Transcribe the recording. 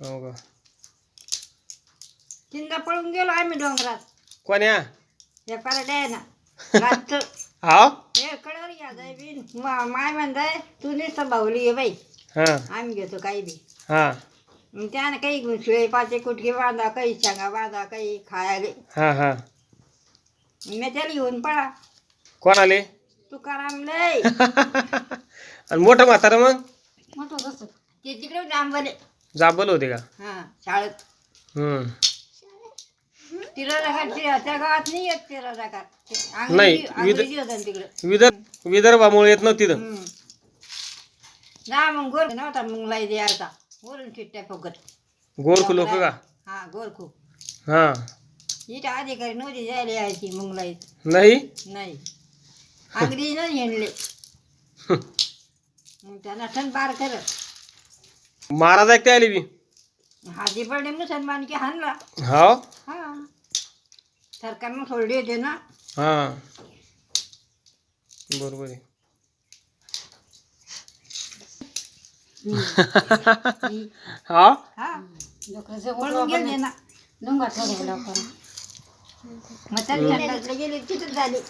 हो का तीनदा पळून गेलो आम्ही डोंगरात कोण्या या परड्या ना रातचं हाव हे कळवर या जाय बिन माय म्हणताय तू नुसतं भाऊली ये बाई हां आम्ही घेतो काही बी हां मग त्यानं काही शिळे पाचे कुटके बांधा काही शेंगा बांधा काही खायला हां हां मी त्याला घेऊन पळा कोण आले तुकाराम लय आणि मोठं म्हातारं मग मोठं कसं ते तिकडे जांभले जाबल होते का हां शाळेत हम्म तिरदाकार त्या गावात नाही येत तिरदाकार नाही, अंग्रेजी होता तिकडे विदर्भामुळे येत नव्हती तिथं ना मग गोर नव्हता मुंगलाई द्यायचा वरून चिट्ट्या फुकट गोरख लोक का हा गोरखू हां इथं अधिकारी नव्हती जायला यायची मुंगलाईत नाही नाही अंग्रेजी न हिंडले मग त्यांना ठण बार करत महाराज ऐकते आली बी हाजी पडले मुसलमान की हाणला हाव हा सरकारनं सोडले होते ना हां बरोबर आहे हा हा पळून गेले ना मग त्याला गेले तिथं झाले